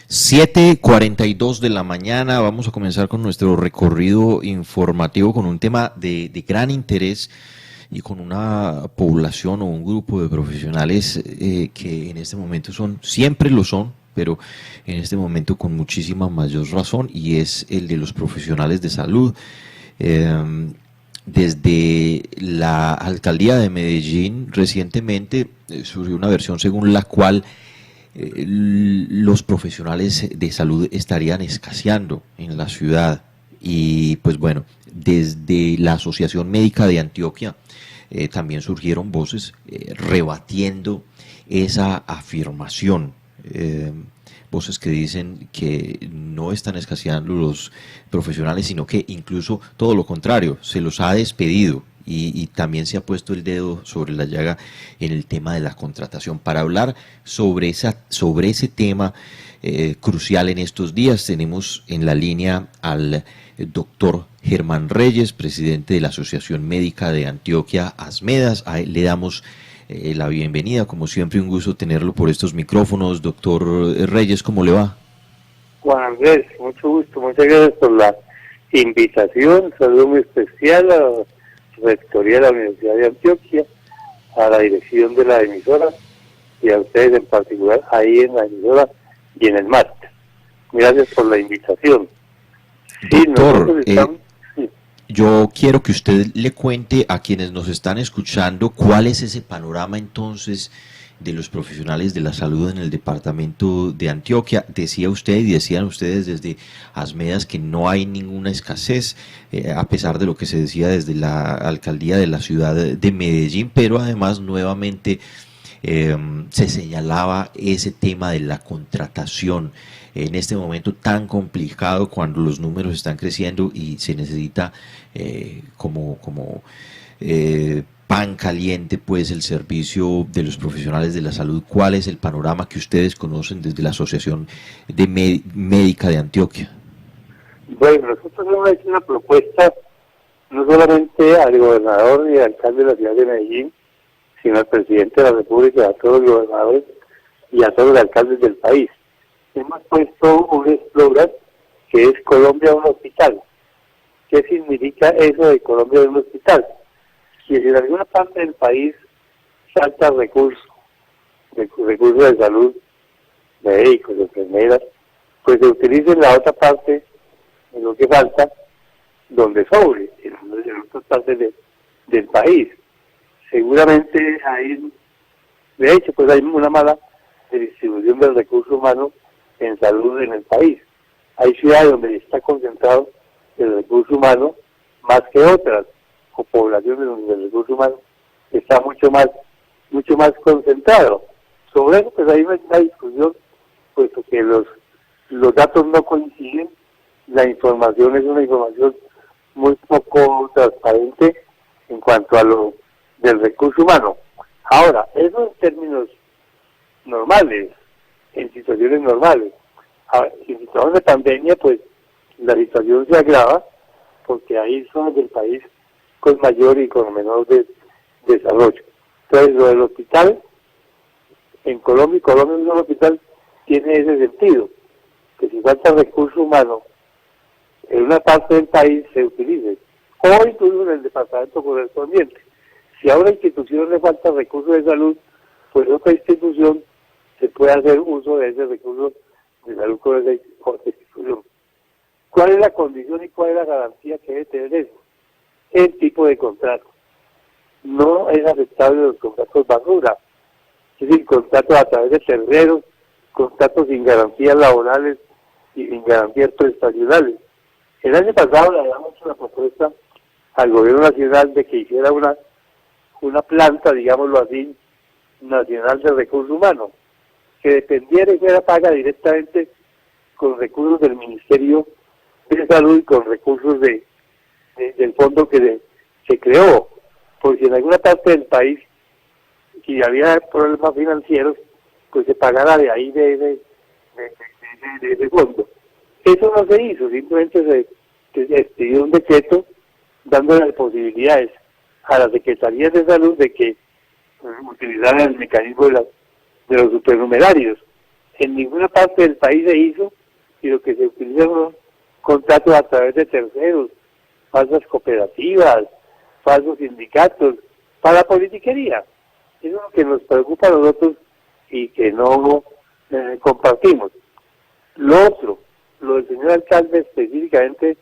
7:42 de la mañana, vamos a comenzar con nuestro recorrido informativo con un tema de gran interés y con una población o un grupo de profesionales que en este momento siempre lo son, pero en este momento con muchísima mayor razón, y es el de los profesionales de salud. Desde la alcaldía de Medellín recientemente surgió una versión según la cual los profesionales de salud estarían escaseando en la ciudad. Y pues bueno, desde la Asociación Médica de Antioquia también surgieron voces rebatiendo esa afirmación. Voces que dicen que no están escaseando los profesionales, sino que incluso todo lo contrario, se los ha despedido. Y también se ha puesto el dedo sobre la llaga en el tema de la contratación. Para hablar sobre ese tema crucial en estos días, tenemos en la línea al doctor Germán Reyes, presidente de la Asociación Médica de Antioquia, ASMEDAS. A él le damos la bienvenida. Como siempre, un gusto tenerlo por estos micrófonos. Doctor Reyes, ¿cómo le va? Juan Andrés, mucho gusto, muchas gracias por la invitación. Saludo muy especial a Rectoría de la Universidad de Antioquia, a la dirección de la emisora y a ustedes en particular ahí en la emisora y en el máster. Gracias por la invitación. Doctor, yo quiero que usted le cuente a quienes nos están escuchando cuál es ese panorama entonces de los profesionales de la salud en el departamento de Antioquia. Decía usted y decían ustedes desde ASMEDAS que no hay ninguna escasez, a pesar de lo que se decía desde la alcaldía de la ciudad de Medellín, pero además nuevamente se señalaba ese tema de la contratación en este momento tan complicado, cuando los números están creciendo y se necesita pan caliente, pues, el servicio de los profesionales de la salud. ¿Cuál es el panorama que ustedes conocen desde la Asociación Médica de Antioquia? Bueno, nosotros hemos hecho una propuesta no solamente al gobernador y al alcalde de la ciudad de Medellín, sino al presidente de la República, a todos los gobernadores y a todos los alcaldes del país. Hemos puesto un eslogan que es Colombia un hospital. ¿Qué significa eso de Colombia un hospital? Que si en alguna parte del país falta recursos de salud, médicos, enfermeras, pues se utilice en la otra parte de lo que falta, donde sobre, en otras partes del país. Seguramente hay, de hecho, pues hay una mala distribución del recurso humano en salud en el país. Hay ciudades donde está concentrado el recurso humano más que otras, o poblaciones donde el recurso humano está mucho más concentrado. Sobre eso pues hay una discusión, puesto que los datos no coinciden, la información es una información muy poco transparente en cuanto a lo del recurso humano. Ahora, eso en términos normales, en situaciones normales. Ahora, en situaciones de pandemia, pues la situación se agrava, porque hay zonas del país con mayor y con menor desarrollo. Entonces, lo del hospital, en Colombia un hospital tiene ese sentido, que si falta recurso humano en una parte del país se utilice, o incluso en el departamento correspondiente. Si a una institución le falta recursos de salud, pues otra institución se puede hacer uso de ese recurso de salud con esa institución. ¿Cuál es la condición y cuál es la garantía que debe tener eso? El tipo de contrato. No es aceptable los contratos basura, es decir, contratos a través de terceros, contratos sin garantías laborales y sin garantías prestacionales. El año pasado le habíamos hecho una propuesta al gobierno nacional de que hiciera una planta, digámoslo así, nacional de recursos humanos, que dependiera y fuera paga directamente con recursos del Ministerio de Salud y con recursos del fondo que se creó, porque en alguna parte del país, si había problemas financieros, pues se pagara de ahí de ese fondo. Eso no se hizo, simplemente se expidió un decreto dándole posibilidades a las secretarías de salud de que utilizaran el mecanismo de los supernumerarios. en ninguna parte del país se hizo, y lo que se utilizaron contratos a través de terceros, falsas cooperativas, falsos sindicatos, para politiquería. Eso es lo que nos preocupa a nosotros y que no compartimos. Lo otro, lo del señor alcalde específicamente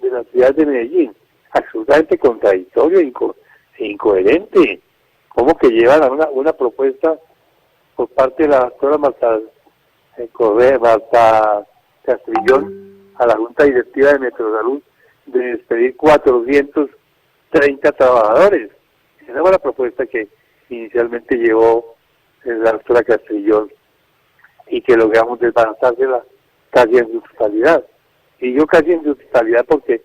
de la ciudad de Medellín, absolutamente contradictorio e incoherente. ¿Cómo que llevan a una propuesta por parte de la doctora Marta Castrillón a la Junta Directiva de Metrosalud de despedir 430 trabajadores? Esa fue la propuesta que inicialmente llevó la doctora Castrillón y que logramos desbaratársela casi en su totalidad. Y yo casi en su totalidad porque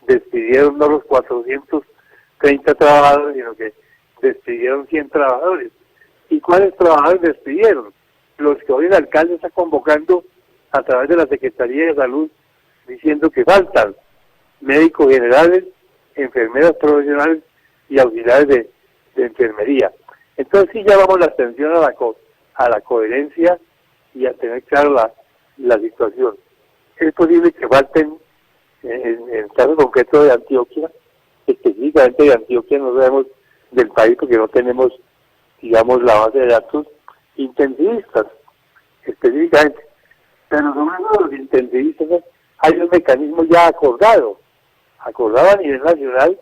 despidieron no los 430 trabajadores, sino que despidieron 100 trabajadores. ¿Y cuáles trabajadores despidieron? Los que hoy el alcalde está convocando a través de la Secretaría de Salud, diciendo que faltan médicos generales, enfermeras profesionales y auxiliares de enfermería. Entonces sí llamamos la atención a la coherencia y a tener claro la situación. Es posible que falten, en el caso concreto de Antioquia, específicamente de Antioquia, no sabemos del país porque no tenemos, digamos, la base de datos intensivistas, específicamente. Pero sobre los intensivistas hay un mecanismo ya acordado a nivel nacional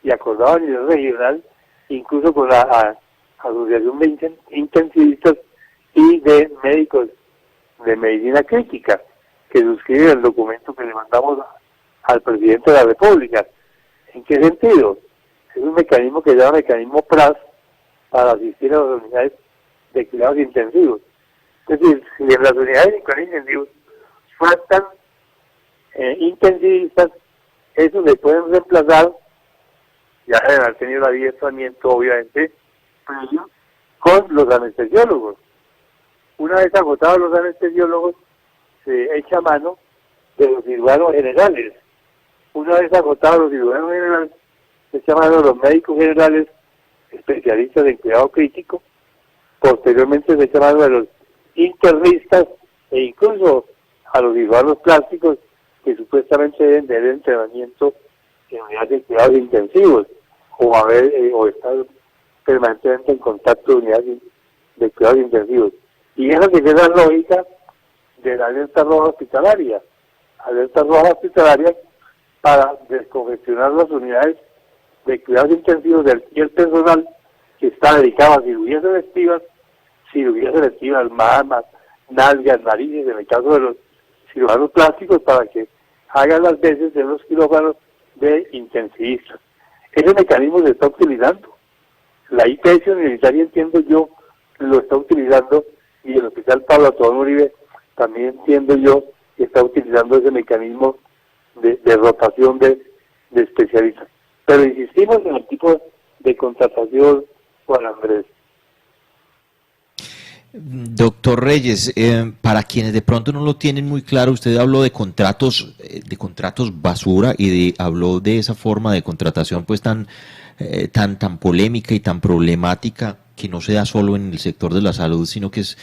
y acordado a nivel regional, incluso con la Asociación de Intensivistas y de Médicos de Medicina Crítica, que suscribe el documento que le mandamos al presidente de la República. ¿En qué sentido? Es un mecanismo que se llama mecanismo PRAS para asistir a las unidades de cuidados intensivos. Es decir, si en las unidades de cuidados intensivos faltan intensivistas, esos se pueden reemplazar, ya deben haber tenido el adiestramiento, obviamente, previo, con los anestesiólogos. Una vez agotados los anestesiólogos, se echa mano de los cirujanos generales. Una vez agotados los cirujanos generales, se echa mano de los médicos generales especialistas en cuidado crítico. Posteriormente se echa mano de los internistas e incluso a los cirujanos plásticos que supuestamente deben tener entrenamiento en unidades de cuidados intensivos o estar permanentemente en contacto de unidades de cuidados intensivos. Y esa que es la lógica de la alerta roja hospitalaria. Alerta roja hospitalaria para descongestionar las unidades de cuidados intensivos y el personal que está dedicado a cirugías selectivas, mamas, nalgas, narices, en el caso de los cirujanos plásticos, para que hagan las veces de los quirófanos de intensivistas. Ese mecanismo se está utilizando. La IPS universitaria, entiendo yo, lo está utilizando, y el Hospital Pablo Tobón Uribe también, entiendo yo, está utilizando ese mecanismo de rotación de especialistas. Pero insistimos en el tipo de contratación, Juan Andrés. Doctor Reyes, para quienes de pronto no lo tienen muy claro, usted habló de contratos basura y habló de esa forma de contratación pues tan polémica y tan problemática, que no se da solo en el sector de la salud, sino que es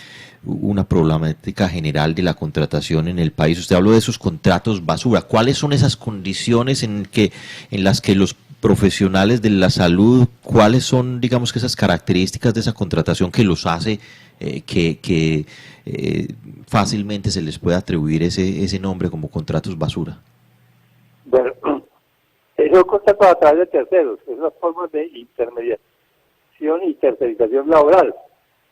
una problemática general de la contratación en el país. Usted habló de esos contratos basura. ¿Cuáles son esas condiciones en las que los profesionales de la salud, cuáles son, digamos, que esas características de esa contratación que los hace que fácilmente se les puede atribuir ese nombre como contratos basura? Bueno, esos contratos a través de terceros, es una forma de intermediación y tercerización laboral.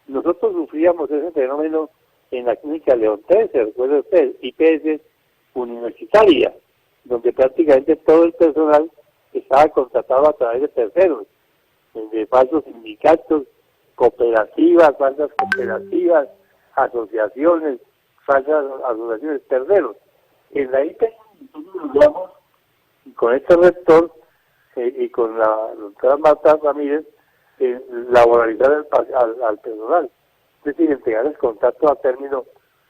Nosotros sufríamos ese fenómeno en la clínica León 13, recuerda usted, IPS universitaria, donde prácticamente todo el personal estaba contratado a través de terceros, de falsos sindicatos, cooperativas, falsas cooperativas, asociaciones, falsas asociaciones, terceros. En la IPS nosotros logramos, con este rector y con la doctora Marta Ramírez, laboralizar al personal, es decir, entregarles contratos a término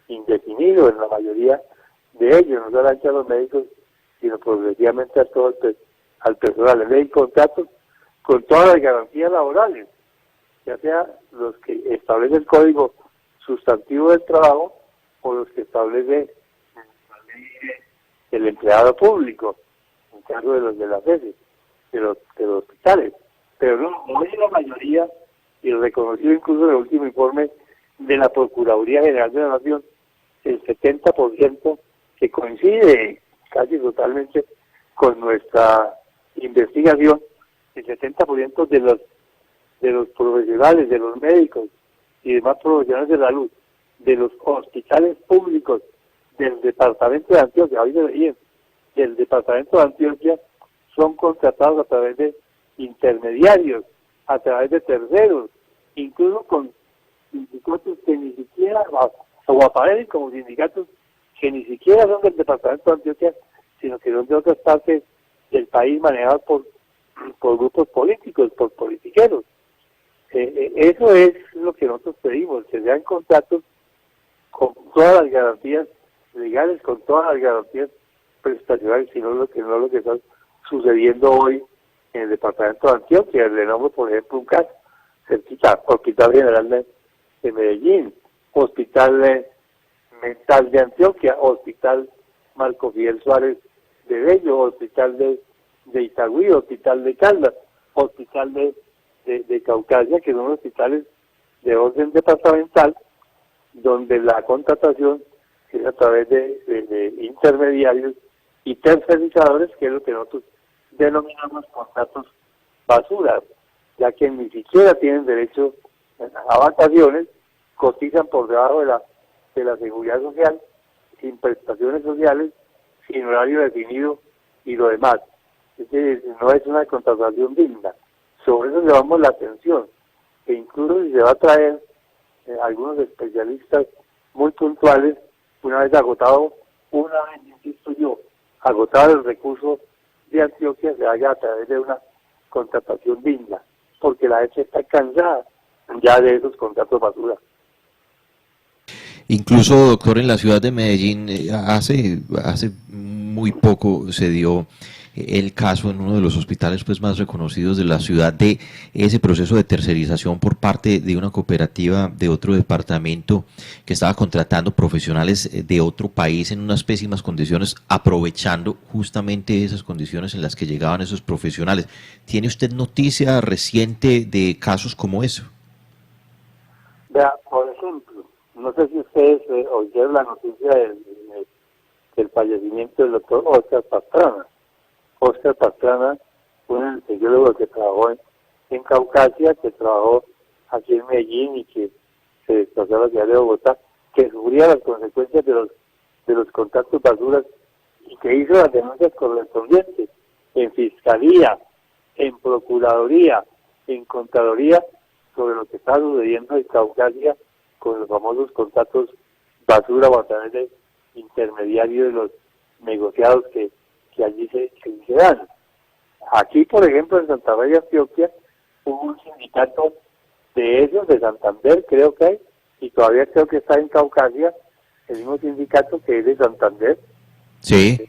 indefinido en la mayoría de ellos, no solamente a los médicos, sino progresivamente a todo al personal. Les den contratos con todas las garantías laborales, ya sea los que establece el Código sustantivo del trabajo o los que establece la ley del empleado público, en caso de los de las veces, de los hospitales. Pero no, hoy la mayoría, y reconocido incluso en el último informe de la Procuraduría General de la Nación, el 70% que coincide casi totalmente con nuestra investigación, el 70% de los profesionales, de los médicos y demás profesionales de la salud, de los hospitales públicos del departamento de Antioquia, del departamento de Antioquia, son contratados a través de intermediarios, a través de terceros, incluso con sindicatos que ni siquiera, o aparecen como sindicatos que ni siquiera son del departamento de Antioquia, sino que son de otras partes del país manejados por grupos políticos, por politiqueros. Eso es lo que nosotros pedimos, que sean contratos con todas las garantías legales, con todas las garantías prestacionales, sino lo que está sucediendo hoy en el departamento de Antioquia. Le nombro, por ejemplo, un caso cerquita: Hospital General de Medellín, Hospital Mental de Antioquia, Hospital Marco Fidel Suárez de Bello, Hospital de Itagüí, Hospital de Caldas, Hospital de Caucasia, que son hospitales de orden departamental, donde la contratación es a través de intermediarios y tercerizadores, que es lo que nosotros denominamos contratos basura, ya que ni siquiera tienen derecho a vacaciones, cotizan por debajo de la seguridad social, sin prestaciones sociales, sin horario definido y lo demás. Es decir, no es una contratación digna. Sobre eso llevamos la atención, que incluso si se va a traer algunos especialistas muy puntuales, una vez agotado, insisto yo, agotado el recurso de Antioquia, se haga a través de una contratación digna, porque la gente está cansada ya de esos contratos basura. Incluso, doctor, en la ciudad de Medellín, hace muy poco se dio el caso en uno de los hospitales pues más reconocidos de la ciudad de ese proceso de tercerización por parte de una cooperativa de otro departamento que estaba contratando profesionales de otro país en unas pésimas condiciones, aprovechando justamente esas condiciones en las que llegaban esos profesionales. ¿Tiene usted noticia reciente de casos como eso? Vea, por ejemplo, no sé si ustedes oyeron la noticia del fallecimiento del doctor Oscar Pastrana. Oscar Pastrana fue un anestesiólogo que trabajó en Caucasia, que trabajó aquí en Medellín y que se desplazó a la ciudad de Bogotá, que sufría las consecuencias de los contratos basuras y que hizo las denuncias correspondientes en Fiscalía, en Procuraduría, en Contraloría, sobre lo que está sucediendo en Caucasia con los famosos contratos basura o a través de intermediarios de los negociados que allí se dan. Aquí, por ejemplo, en Santa Fe de Antioquia, hubo un sindicato de esos, de Santander, creo que hay, y todavía creo que está en Caucasia, el mismo sindicato que es de Santander, sí,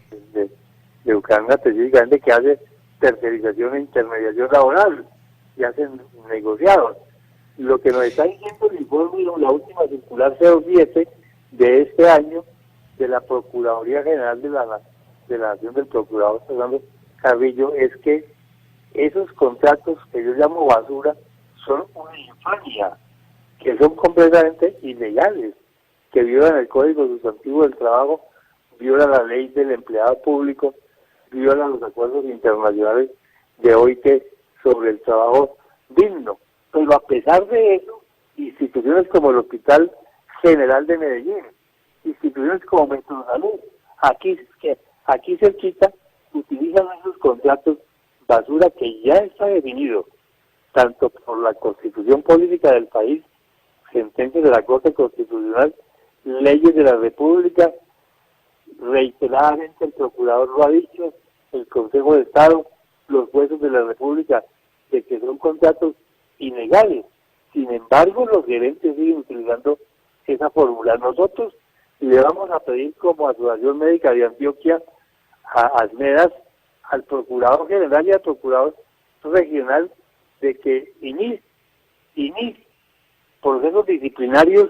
de Ucrania específicamente, que hace tercerización e intermediación laboral y hacen negociados. Lo que nos está diciendo el informe, la última circular 07 de este año de la Procuraduría General de la Nación, del Procurador Fernando Carrillo, es que esos contratos que yo llamo basura son una infamia, que son completamente ilegales, que violan el Código Sustantivo del Trabajo, violan la ley del empleado público, violan los acuerdos internacionales de OIT sobre el trabajo digno. Pero a pesar de eso, instituciones como el Hospital General de Medellín, instituciones como Metrosalud, aquí cerquita, utilizan esos contratos basura que ya está definido, tanto por la Constitución Política del país, sentencias de la Corte Constitucional, leyes de la República, reiteradamente el Procurador lo ha dicho, el Consejo de Estado, los jueces de la República, de que son contratos ilegales. Sin embargo, los gerentes siguen utilizando esa fórmula. Nosotros le vamos a pedir como Asociación Médica de Antioquia, a ASMEDAS, al Procurador General y al Procurador Regional, de que inicie procesos disciplinarios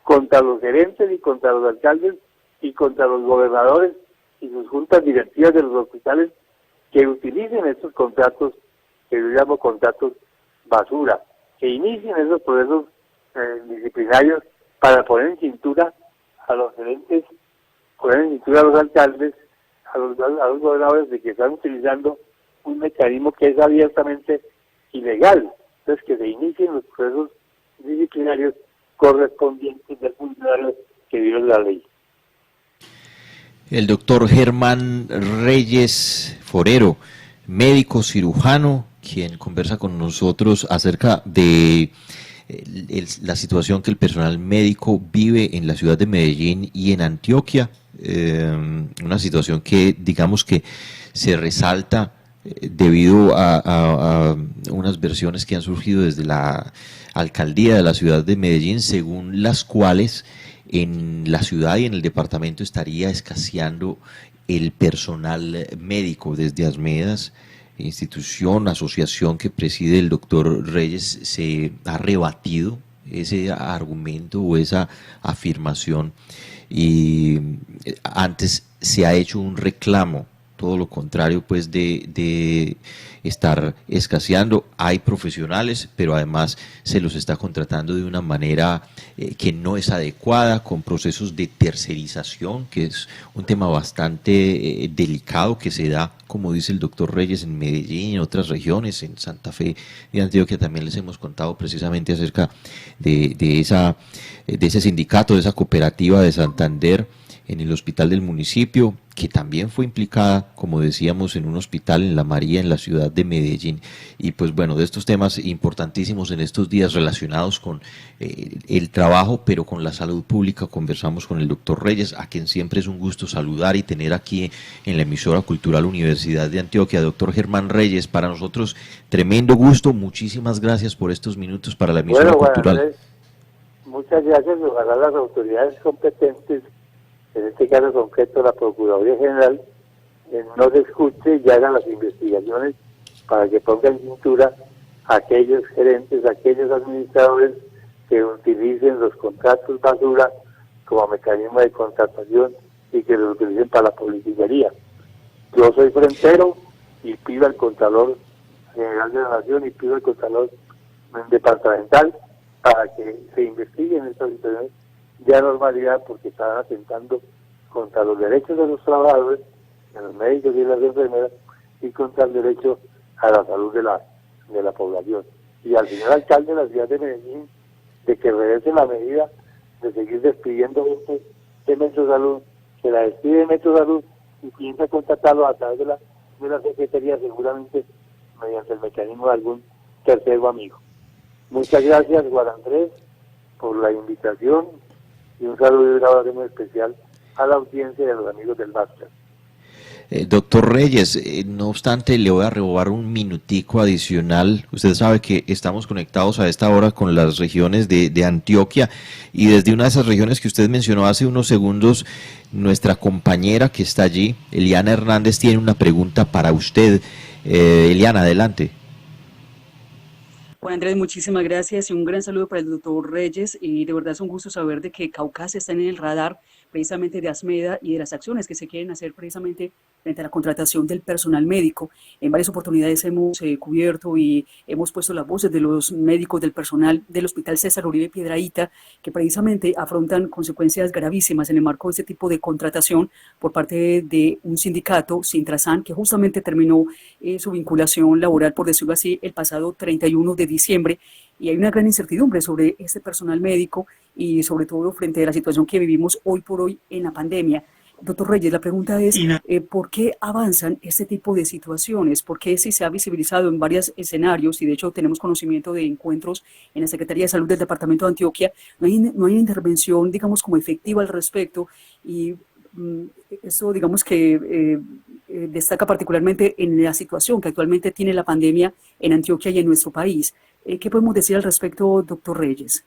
contra los gerentes y contra los alcaldes y contra los gobernadores y sus juntas directivas de los hospitales que utilicen estos contratos, que yo llamo contratos basura, que inicien esos procesos disciplinarios para poner en cintura a los gerentes, poner en cintura a los alcaldes, a los gobernadores de que están utilizando un mecanismo que es abiertamente ilegal. Entonces, que se inicien los procesos disciplinarios correspondientes del funcionario que viola la ley. El doctor Germán Reyes Forero, médico cirujano, quien conversa con nosotros acerca de la situación que el personal médico vive en la ciudad de Medellín y en Antioquia, una situación que digamos que se resalta debido a unas versiones que han surgido desde la alcaldía de la ciudad de Medellín, según las cuales en la ciudad y en el departamento estaría escaseando el personal médico. Desde Asmedas, institución, asociación que preside el doctor Reyes, se ha rebatido ese argumento o esa afirmación, y antes se ha hecho un reclamo, todo lo contrario pues de estar escaseando. Hay profesionales, pero además se los está contratando de una manera que no es adecuada, con procesos de tercerización, que es un tema bastante delicado que se da, como dice el doctor Reyes, en Medellín y en otras regiones, en Santa Fe y Antioquia. También les hemos contado precisamente acerca de ese sindicato, de esa cooperativa de Santander en el hospital del municipio, que también fue implicada, como decíamos, en un hospital en La María, en la ciudad de Medellín. Y pues bueno, de estos temas importantísimos en estos días relacionados con el trabajo, pero con la salud pública, conversamos con el doctor Reyes, a quien siempre es un gusto saludar y tener aquí en la emisora cultural Universidad de Antioquia. Doctor Germán Reyes, para nosotros tremendo gusto, muchísimas gracias por estos minutos para la emisora cultural. Andrés, muchas gracias. Ojalá las autoridades competentes, en este caso concreto la Procuraduría General, no se escuche y hagan las investigaciones para que pongan en cintura a aquellos gerentes, a aquellos administradores que utilicen los contratos basura como mecanismo de contratación y que los utilicen para la politiquería. Yo soy frentero y pido al Contralor General de la Nación y pido al Contralor Departamental para que se investiguen estas situaciones de anormalidad, porque están atentando contra los derechos de los trabajadores, de los médicos y de las enfermeras, y contra el derecho a la salud de la población. Y al señor alcalde de la ciudad de Medellín, de que regrese la medida de seguir despidiendo gente de Metrosalud, que la despide de Metrosalud y piensa contratarlo a través de la Secretaría, seguramente mediante el mecanismo de algún tercero amigo. Muchas gracias, Juan Andrés, por la invitación, y un saludo y un abrazo muy especial a la audiencia y a los amigos del máster. Doctor Reyes, no obstante, le voy a robar un minutico adicional. Usted sabe que estamos conectados a esta hora con las regiones de Antioquia, y desde una de esas regiones que usted mencionó hace unos segundos, nuestra compañera que está allí, Eliana Hernández, tiene una pregunta para usted. Eliana, adelante. Juan Andrés, muchísimas gracias y un gran saludo para el doctor Reyes, y de verdad es un gusto saber de que Caucasia está en el radar precisamente de Asmeda y de las acciones que se quieren hacer precisamente frente a la contratación del personal médico. En varias oportunidades hemos cubierto y hemos puesto las voces de los médicos del personal del Hospital César Uribe Piedrahíta, que precisamente afrontan consecuencias gravísimas en el marco de este tipo de contratación por parte de un sindicato, Sintrasan, que justamente terminó su vinculación laboral, por decirlo así, el pasado 31 de diciembre, y hay una gran incertidumbre sobre este personal médico y sobre todo frente a la situación que vivimos hoy por hoy en la pandemia. Doctor Reyes, la pregunta es, ¿por qué avanzan este tipo de situaciones? ¿Por qué si se ha visibilizado en varios escenarios, y de hecho tenemos conocimiento de encuentros en la Secretaría de Salud del Departamento de Antioquia, no hay intervención, digamos, como efectiva al respecto? Y eso, digamos que destaca particularmente en la situación que actualmente tiene la pandemia en Antioquia y en nuestro país. ¿Qué podemos decir al respecto, doctor Reyes?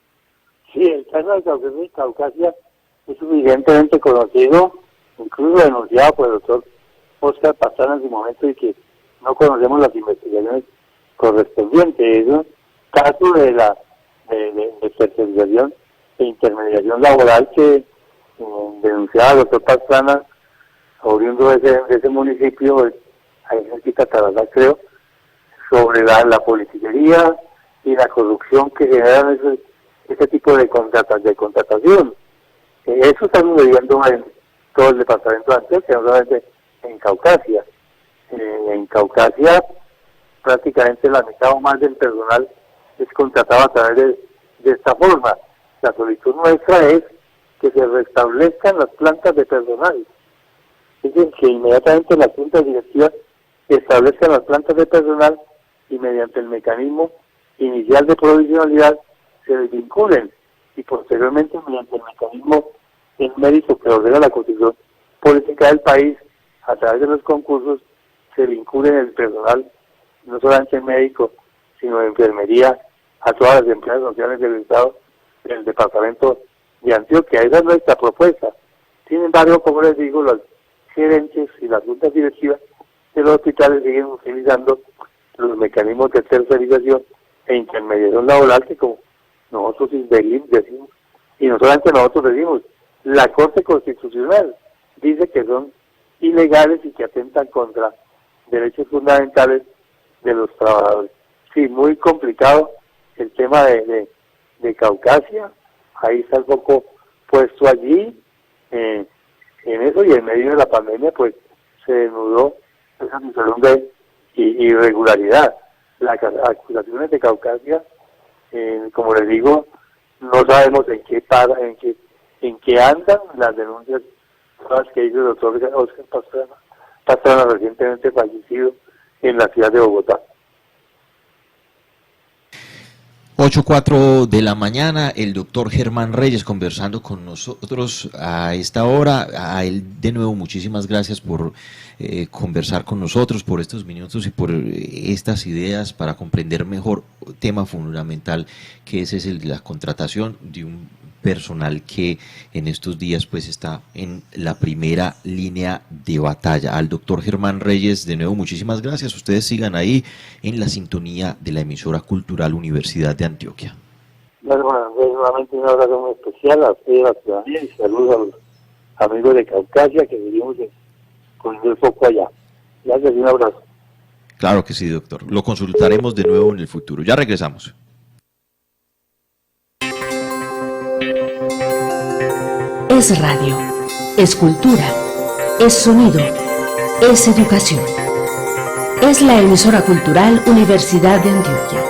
Sí, el caso de Caucasia es suficientemente conocido, incluso denunciado por el doctor Oscar Pastrana en su momento, y que no conocemos las investigaciones correspondientes. Es un caso de tercerización de intermediación laboral que denunciaba el doctor Pastrana, oriundo de ese municipio, ahí cerquita Tarasá creo, sobre la politiquería y la corrupción que generan ese tipo de contratación. Eso está sucediendo en todo el departamento de Antioquia, no solamente en Caucasia. En Caucasia prácticamente la mitad o más del personal es contratado a través de esta forma. La solicitud nuestra es que se restablezcan las plantas de personal. Es decir, que inmediatamente las juntas directivas establezcan las plantas de personal y mediante el mecanismo inicial de provisionalidad se desvinculen y posteriormente mediante el mecanismo en mérito que ordena la Constitución Política del país a través de los concursos se vinculen el personal, no solamente médico, sino de enfermería, a todas las empresas sociales del Estado, del departamento de Antioquia. Esa es nuestra propuesta. Sin embargo, como les digo, los gerentes y las juntas directivas de los hospitales siguen utilizando los mecanismos de tercerización e intermediación laboral que, como nosotros decimos, y no solamente nosotros decimos, la Corte Constitucional dice que son ilegales y que atentan contra derechos fundamentales de los trabajadores. Sí, muy complicado el tema de Caucasia, ahí está el foco puesto allí, en eso, y en medio de la pandemia pues se desnudó esa situación de irregularidad. Las acusaciones de Caucasia, como les digo, no sabemos en qué andan las denuncias todas que hizo el doctor Oscar Pastrana, recientemente fallecido en la ciudad de Bogotá. 8:04 de la mañana, el doctor Germán Reyes conversando con nosotros a esta hora. A él de nuevo muchísimas gracias por conversar con nosotros, por estos minutos y por estas ideas para comprender mejor tema fundamental que es el de la contratación de un personal que en estos días pues está en la primera línea de batalla. Al doctor Germán Reyes, de nuevo muchísimas gracias. Ustedes sigan ahí en la sintonía de la emisora cultural Universidad de Antioquia. Bueno, nuevamente un abrazo muy especial a ustedes, a la ciudadanía, y saludos a los amigos de Caucasia que vivimos con el foco allá. Gracias y un abrazo. Claro que sí, doctor. Lo consultaremos de nuevo en el futuro. Ya regresamos. Es radio, es cultura, es sonido, es educación. Es la emisora cultural Universidad de Antioquia.